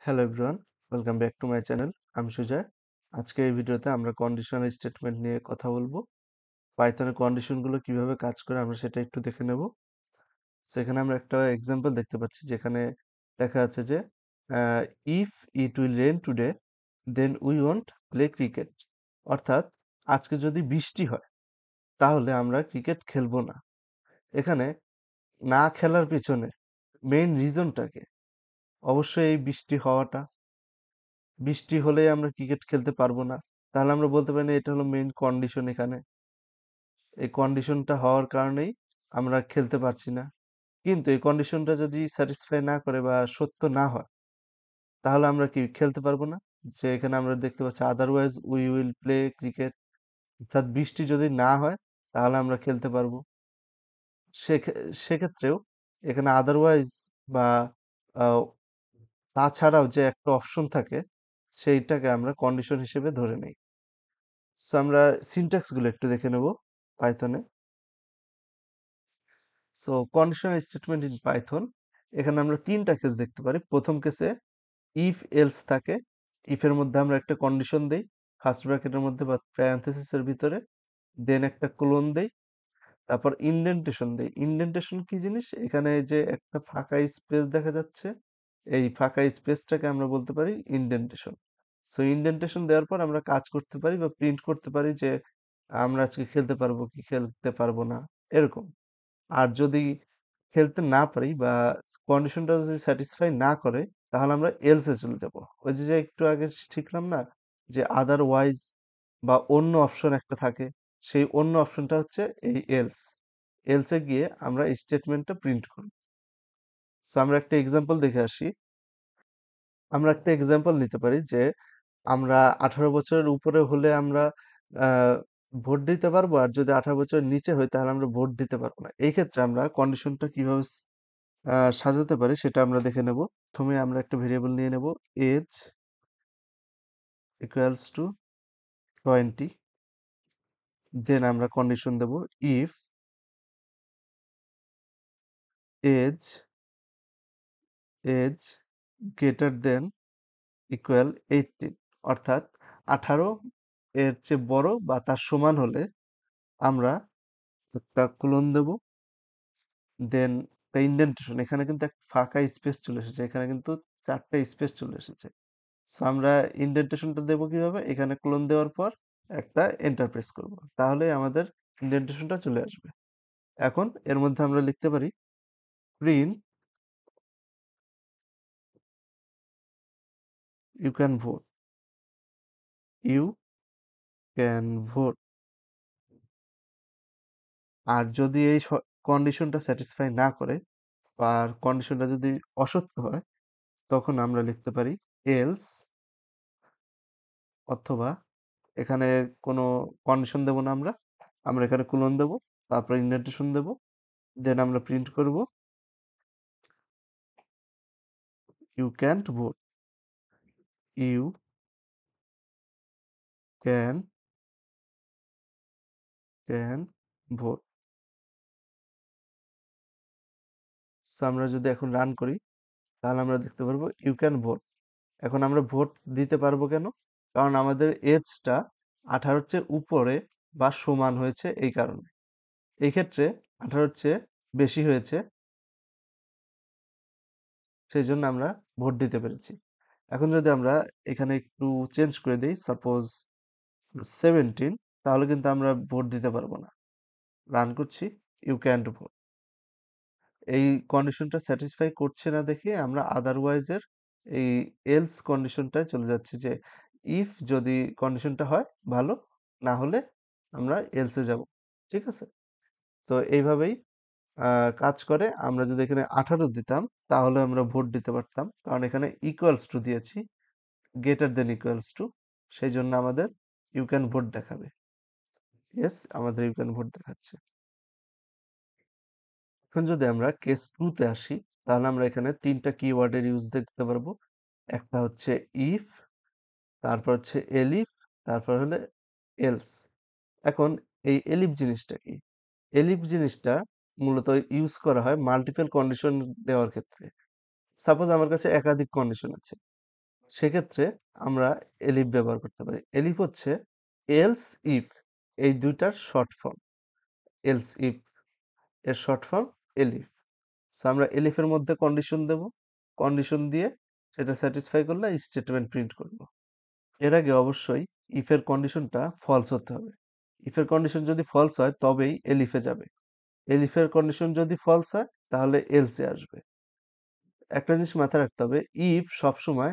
Hello everyone, welcome back to my channel. আমি সুজয়। আজকে এই ভিডিওতে আমরা কন্ডিশনাল স্টেটমেন্ট নিয়ে কথা বলবো। পাইথনের কন্ডিশনগুলো কিভাবে কাজ করে আমরা সেটা একটু দেখে নেব। সেখানে আমরা একটা এক্সাম্পল দেখতে পাচ্ছি যেখানে লেখা আছে যে if it will rain today then we won't play cricket. অর্থাৎ আজকে যদি বৃষ্টি হয় তাহলে আমরা ক্রিকেট খেলবো না। এখানে না খেলার পেছনে মেইন রিজনটাকে অবশ্যই এই বৃষ্টি হওয়াটা। বৃষ্টি হলেই আমরা ক্রিকেট খেলতে পারবো না। তাহলে আমরা বলতে পারি না এটা হলো মেইন কন্ডিশন এখানে। এই কন্ডিশনটা হওয়ার কারণেই আমরা খেলতে পারছি না। কিন্তু এই কন্ডিশনটা যদি স্যাটিসফাই না করে বা সত্য না হয়, তাহলে আমরা কি খেলতে পারবো না? যে এখানে আমরা দেখতে পাচ্ছি otherwise we will play cricket. অর্থাৎ বৃষ্টি যদি না হয় তাহলে আমরা খেলতে পারবো। সেক্ষে সেক্ষেত্রেও এখানে আদারওয়াইজ বা আ তাছাড়াও যে একটা অপশন থাকে সেইটাকে আমরা কন্ডিশন হিসেবে ধরে নেই। সো আমরা সিনট্যাক্স গুলো একটু দেখে নেব পাইথনে। So conditional statement in Python, এখানে আমরা তিনটা কেস দেখতে পারি। প্রথম কেসে ইফ এলস থাকে। ইফ এর মধ্যে আমরা একটা কন্ডিশন দেই ফার্স্ট ব্র্যাকেটের মধ্যে বা প্যারেনথেসিসের ভিতরে, দেন একটা কোলন দেই, তারপর ইনডেন্টেশন দেই। ইনডেন্টেশন কি জিনিস? এখানে যে একটা ফাঁকা স্পেস দেখা যাচ্ছে, এই ফাঁকা স্পেসটাকে আমরা বলতে পারি ইনডেন্টেশন। সো ইনডেন্টেশন দেওয়ার পর আমরা কাজ করতে পারি বা প্রিন্ট করতে পারি যে আমরা আজকে খেলতে পারবো কি খেলতে পারবো না, এরকম। আর যদি খেলতে না পারি বা কন্ডিশনটা যদি স্যাটিসফাই না করে, তাহলে আমরা এলসে চলে যাব। ওই যে একটু আগে শিখলাম না যে আদারওয়াইজ বা অন্য অপশন একটা থাকে, সেই অন্য অপশনটা হচ্ছে এই এলস। এলসে গিয়ে আমরা স্টেটমেন্টটা প্রিন্ট করব। সো আমরা একটা এক্সাম্পল দেখে আসি। আমরা একটা এক্সাম্পল নিতে পারি যে আমরা 18 বছরের উপরে হলে আমরা ভোট দিতে পারবো, আর যদি 18 বছরের নিচে হই তাহলে আমরা ভোট দিতে পারবো না। এই ক্ষেত্রে আমরা কন্ডিশনটা কিভাবে সাজাতে পারি সেটা আমরা দেখে নেব। প্রথমে আমরা একটা ভেরিয়েবল নিয়ে নেব, এজ ইকুয়ালস টু 20। দেন আমরা কন্ডিশন দেব if age age greater than equal 18। অর্থাৎ 18 এর চেয়ে বড় বা তার সমান হলে আমরা একটা কোলন দেব, দেন একটা ইন্ডেন্টেশন। এখানে কিন্তু একটা ফাঁকা স্পেস চলে এসেছে, এখানে কিন্তু 4টা স্পেস চলে এসেছে। সো আমরা ইন্ডেন্টেশনটা দেবো কিভাবে? এখানে ক্লোন দেওয়ার পর একটা এন্টার প্রেস করব, তাহলে আমাদের ইন্ডেন্টেশনটা চলে আসবে। এখন এর মধ্যে আমরা লিখতে পারি print you can vote, you can vote. আর যদি এই কন্ডিশনটা স্যাটিসফাই না করে বা কন্ডিশনটা যদি অসত্য হয়, তখন আমরা লিখতে পারি এলস, অথবা এখানে কোনো কন্ডিশন দেব না, আমরা আমরা এখানে কোলন দেব, তারপর ইন্ডেন্টেশন দেব, দেন আমরা প্রিন্ট করব you can't vote, you can can vote. So আমরা যদি এখন রান করি তাহলে আমরা দেখতে পারবো ইউ ক্যান ভোট। এখন আমরা ভোট দিতে পারবো কেন? কারণ আমাদের এজটা 18-র চেয়ে উপরে বা সমান হয়েছে এই কারণে। এই ক্ষেত্রে 18-র চেয়ে বেশি হয়েছে, সেই জন্য আমরা ভোট দিতে পেরেছি। এখন যদি আমরা এখানে একটু চেঞ্জ করে দিই, সাপোজ 17, তাহলে কিন্তু আমরা ভোট দিতে পারবো না। রান করছি, ইউ ক্যান্ট ভোট। এই কন্ডিশনটা স্যাটিসফাই করছে না দেখে আমরা আদারওয়াইজ এর এই এলস কন্ডিশনটায় চলে যাচ্ছি যে ইফ যদি কন্ডিশনটা হয় ভালো, না হলে আমরা এলসে যাব। ঠিক আছে? তো এইভাবেই কাজ করে। আমরা যদি এখানে 18 দিতাম তাহলে আমরা ভোট দিতে পারতাম, কারণ এখানে ইকুয়ালস টু দিয়েছি, গ্রেটার দেন ইকুয়ালস টু, সেই জন্য আমাদের ইউ ক্যান ভোট দেখাবে। ইয়েস, আমাদের ইউ ক্যান ভোট দেখাচ্ছে। এখন যদি আমরা কেস 2 তে আসি, তাহলে আমরা এখানে 3টা কিওয়ার্ডের ইউজ দেখতে পারবো। একটা হচ্ছে ইফ, তারপর হচ্ছে এলিফ, তারপর হলে এলস। এখন এই এলিফ জিনিসটা কি? এলিফ জিনিসটা মূলত ইউজ করা হয় মাল্টিপল কন্ডিশন দেওয়ার ক্ষেত্রে। সাপোজ আমার কাছে একাধিক কন্ডিশন আছে। সেক্ষেত্রে আমরা এলিফ ব্যবহার করতে পারি। এলিফ হচ্ছে এলস ইফ, এই দুইটার শর্ট ফর্ম। এলস ইফ এর শর্ট ফর্ম এলিফ। সো আমরা এলিফের মধ্যে কন্ডিশন দেব, কন্ডিশন দিয়ে সেটা স্যাটিসফাই করলে স্টেটমেন্ট প্রিন্ট করব। এর আগে অবশ্যই ইফের কন্ডিশনটা ফলস হতে হবে। ইফের কন্ডিশন যদি ফলস হয় তবেই এলিফে যাবে। এলিফের কন্ডিশন যদি ফলস হয় তাহলে এলসে আসবে। একটা জিনিস মাথায় রাখতে হবে, ইফ সবসময়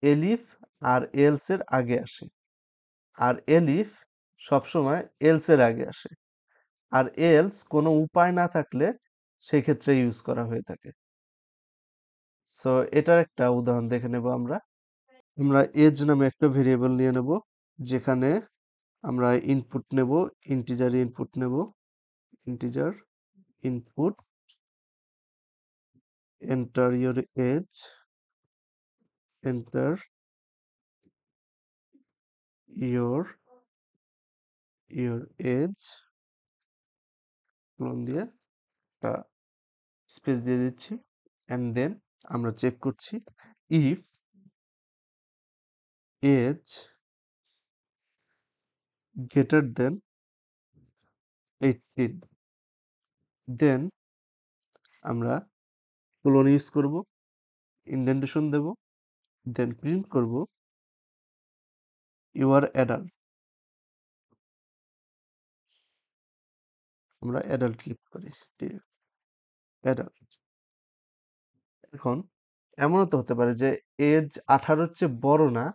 এলিফ আর এলস এর আগে আসে, আর এলিফ সবসময় এলস এর আগে আসে, আর এলস কোনো উপায় না থাকলে সেই ক্ষেত্রে ইউজ করা হয়ে থাকে। সো এটার একটা উদাহরণ দেখে নেব আমরা। আমরা এজ নামে একটা ভেরিয়েবল নিয়ে নেব, যেখানে আমরা ইনপুট নেব, ইন্টিজার ইনপুট নেব, integer input, enter your age, enter your age, colon দিয়ে একটা স্পেস দিয়ে দিচ্ছি, অ্যান্ড দেন আমরা চেক করছি ইফ এজ গ্রেটার দেন 18, দেন আমরা কোলন ইউজ করব, ইন্ডেন্টেশন দেব, দেন প্রিন্ট করব ইউ আর অ্যাডাল্ট। আমরা অ্যাডাল্ট ক্লিক করি, অ্যাডাল্ট। এখন এমনও তো হতে পারে যে এজ 18 চেয়ে বড় না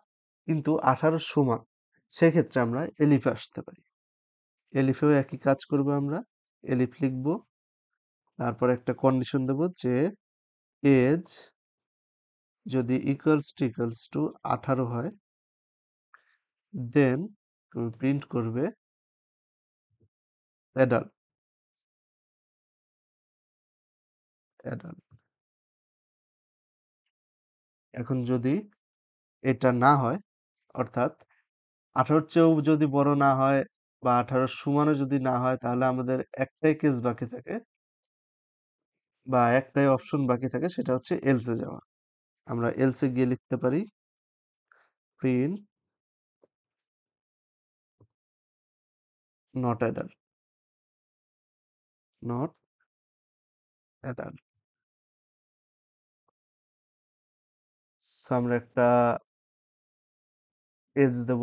কিন্তু 18 সমান, সেক্ষেত্রে আমরা এলিফে আসতে পারি। এলিফেও একই কাজ করব, আমরা এলিফ লিখব, তারপর একটা কন্ডিশন দেব যে এজ যদি ইকুয়ালস টু 18 হয়, দেন তুমি প্রিন্ট করবে অ্যাডাল্ট, অ্যাডাল্ট। এখন যদি এটা না হয়, অর্থাৎ 18 চেয়েও যদি বড় না হয় বা 18 সমানও যদি না হয়, তাহলে আমাদের একটাই কেস বাকি থাকে বা একটাই অপশন বাকি থাকে, সেটা হচ্ছে এলসে যাওয়া। আমরা এলসে গিয়ে লিখতে পারি print not adult, not adult. আমরা একটা এজ দেব,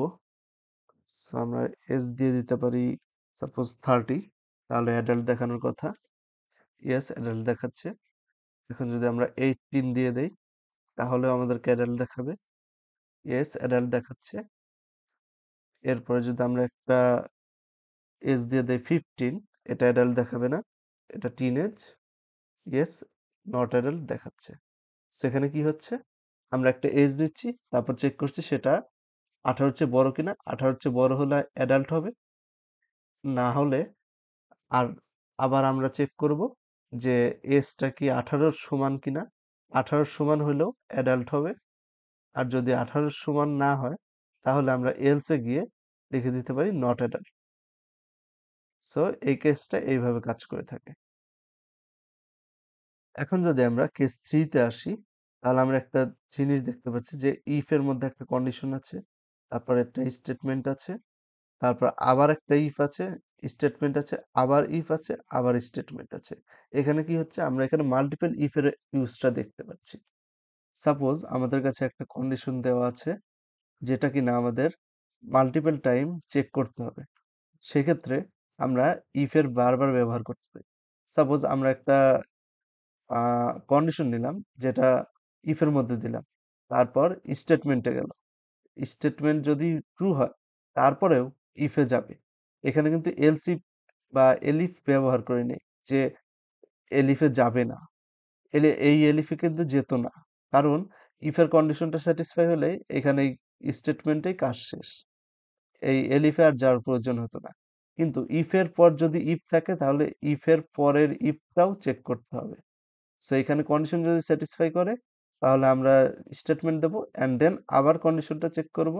আমরা এজ দিয়ে দিতে পারি সাপোজ 30, তাহলে অ্যাডাল্ট দেখানোর কথা। ইয়েস, অ্যাডাল্ট দেখাচ্ছে। এখন যদি আমরা 18 দিয়ে দেই, তাহলেও আমাদেরকে অ্যাডাল্ট দেখাবে। ইয়েস, অ্যাডাল্ট দেখাচ্ছে। এরপরে যদি আমরা একটা এজ দিয়ে দেই 15, এটা অ্যাডাল্ট দেখাবে না, এটা teenage. Yes, not adult দেখাচ্ছে। সেখানে কি হচ্ছে, আমরা একটা এজ দিচ্ছি, তারপর চেক করছি সেটা 18 চেয়ে বড় কিনা। 18 চেয়ে বড় হলে অ্যাডাল্ট হবে, না হলে আর আবার আমরা চেক করব যে এজটা কি 18 সমান কিনা। 18 সমান হলেও অ্যাডাল্ট হবে, আর যদি 18 সমান না হয় তাহলে আমরা এলসে গিয়ে লিখে দিতে পারি নট অ্যাডাল্ট। সো এই কেসটা এইভাবে কাজ করে থাকে। এখন যদি আমরা কেস 3 তে আসি, তাহলে আমরা একটা জিনিস দেখতে পাচ্ছি যে ইফ এর মধ্যে একটা কন্ডিশন আছে, তারপর একটা স্টেটমেন্ট আছে, তারপর আবার একটা ইফ আছে, স্টেটমেন্ট আছে, আবার ইফ আছে, আবার স্টেটমেন্ট আছে। এখানে কি হচ্ছে, আমরা এখানে মাল্টিপল ইফ এর ইউজটা দেখতে পাচ্ছি। সাপোজ আমাদের কাছে একটা কন্ডিশন দেওয়া আছে, যেটা কিনা আমাদের মাল্টিপল টাইম চেক করতে হবে। সেক্ষেত্রে আমরা ইফ এর বারবার ব্যবহার করতে পারি। সাপোজ আমরা একটা কন্ডিশন নিলাম, যেটা ইফ এর মধ্যে দিলাম, তারপর স্টেটমেন্টে গেল। স্টেটমেন্ট যদি ট্রু হয় তারপরেও ইফে যাবে। এখানে কিন্তু এলস ইফ বা এলিফ ব্যবহার করিনি যে এলিফে যাবে না। এই এলিফে কিন্তু যেত না, কারণ ইফের কন্ডিশনটা স্যাটিসফাই হলে এখানে স্টেটমেন্টেই কাজ শেষ, এই এলিফে আর যাওয়ার প্রয়োজন হতো না। কিন্তু ইফের পর যদি ইফ থাকে তাহলে ইফের পরের ইফটাও চেক করতে হবে। সো এখানে কন্ডিশন যদি স্যাটিসফাই করে তাহলে আমরা স্টেটমেন্ট দেবো, অ্যান্ড দেন আবার কন্ডিশনটা চেক করব,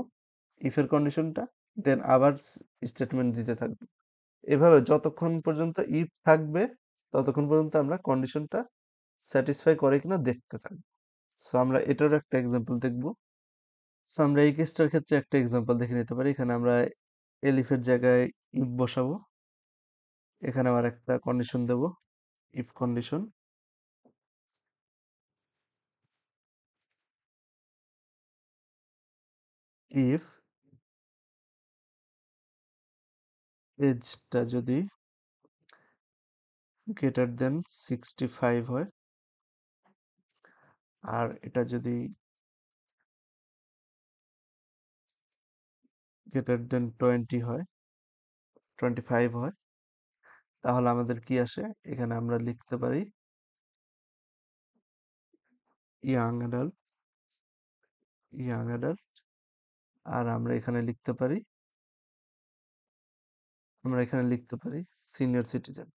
ইফের কন্ডিশনটা, দেন আবার স্টেটমেন্ট দিতে থাকবো। এভাবে যতক্ষণ পর্যন্ত ইফ থাকবে ততক্ষণ পর্যন্ত আমরা কন্ডিশনটা স্যাটিসফাই করে কিনা দেখতে থাকবো। সো আমরা এটারও একটা এক্সাম্পল দেখব। সো আমরা এই কেসটার ক্ষেত্রে একটা এক্সাম্পল দেখে নিতে পারি। এখানে আমরা এলিফের জায়গায় ইফ বসাবো। এখানে আবার একটা কন্ডিশন দেব, ইফ কন্ডিশন। ইফ এজটা যদি গ্রেটার দেন 65 হয়, আর এটা যদি গ্রেটার দেন 25 হয়, তাহলে আমাদের কি আসে? এখানে আমরা লিখতে পারি ইয়াং অ্যাডাল্ট, ইয়াং অ্যাডাল্ট। আর আমরা এখানে লিখতে পারি senior citizen,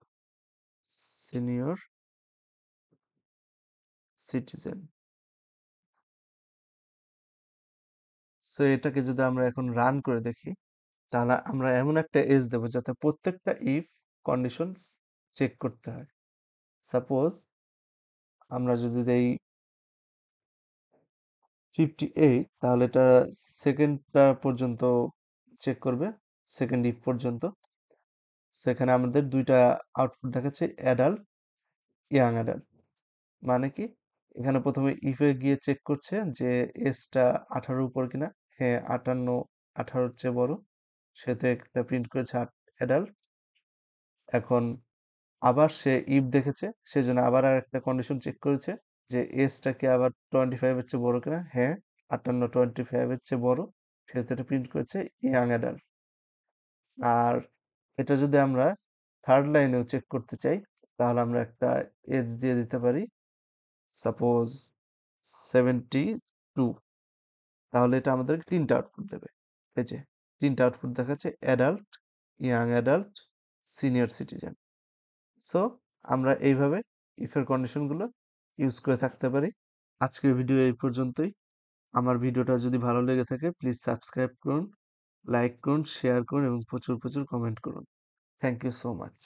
senior citizen. So এটাকে যদি আমরা এখন রান করে দেখি, তাহলে আমরা এমন একটা এজ দেবো যাতে প্রত্যেকটা ইফ কন্ডিশন চেক করতে হয়। সাপোজ আমরা যদি দেই 58, তাহলে এটা সেকেন্ডটা পর্যন্ত চেক করবে, সেকেন্ড ইফ পর্যন্ত। সেখানে আমাদের দুইটা আউটপুট দেখাচ্ছে, অ্যাডাল্ট, ইয়াং অ্যাডাল্ট। মানে কি, এখানে প্রথমে ইফে গিয়ে চেক করছে যে এজটা 18 উপর কিনা। হ্যাঁ, 58 18-র চেয়ে বড়, সেহেতু একটা প্রিন্ট করেছে অ্যাডাল্ট। এখন আবার সে ইফ দেখেছে, সেজন্য আবার আর একটা কন্ডিশন চেক করেছে যে এজটা কি আবার 25 এর চেয়ে বড় কিনা। হ্যাঁ, 58 25 এর চেয়ে বড়, সেহেতু এটা প্রিন্ট করেছে ইয়াং অ্যাডাল্ট। আর এটা যদি আমরা থার্ড লাইনেও চেক করতে চাই, তাহলে আমরা একটা এজ দিয়ে দিতে পারি, সাপোজ 72। তাহলে এটা আমাদের তিনটা আউটপুট দেবে। এই যে তিনটা আউটপুট দেখাচ্ছে, adult, young adult, senior citizen. So আমরা এইভাবে ইফের কন্ডিশনগুলো ইউজ করে থাকতে পারি। আজকের ভিডিও এই পর্যন্তই। আমার ভিডিওটা যদি ভালো লেগে থাকে, প্লিজ সাবস্ক্রাইব করুন, লাইক করুন, শেয়ার করুন এবং প্রচুর প্রচুর কমেন্ট করুন। Thank you so much.